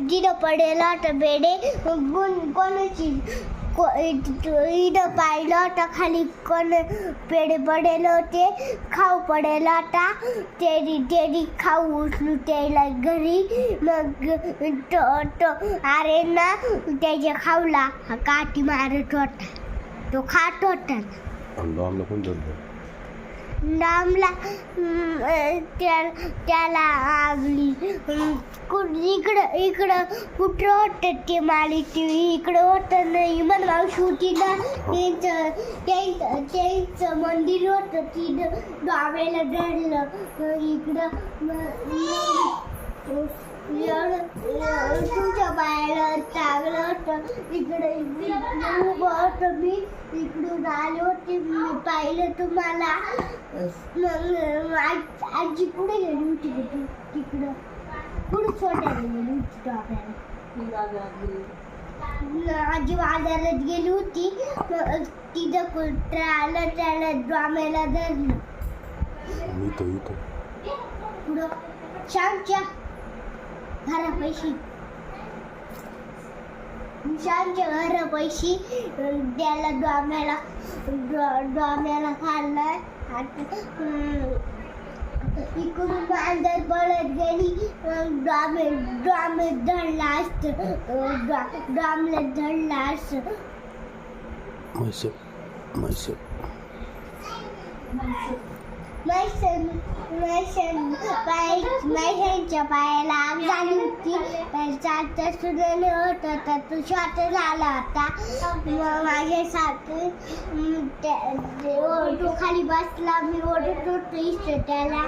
जिथं पडेल तर बेडे कोणाची इथं पाहिलं तर खाली कोण पेढे पडेल होते खाऊ पडेल आता तेरी खाऊ उचलू त्याला घरी मग अरे ना त्याच्या खाऊला काठी मारत होता तो खात होता डॉमला कोण धरलं डामला त्याला इकडं कुठं होतं ते मालिक इकडं होतं नाही मन मावशी होती ना त्यांचं मंदिर होतं तिथं डाव्याला धरलं इकडं तुझ्या पायाला टाकलं होतं इकडं उभं होतं मी इकडून आले होते मी पाहिलं तुम्हाला मग आजी पुढे गेली होती तिकडं पुढे छोट्याला गेली होती आपल्याला आजी बाजारात गेली होती तिथं कुठं आलं त्याला ड्रामेला धरलं पुढं श्यामच्या घरापाशी श्यामच्या घरापाशी त्याला डोम्याला खाल्लाय इकडून मांजर पळत गेली डोमे धरला असतं डोमला धरला असतं मैशांच्या पायाला आग झाली होती त्याचा सुद्धा होतं तर तो शॉर्ट झाला होता माझ्यासाठी तो खाली बसला मी ओढत होतो इष्ट त्याला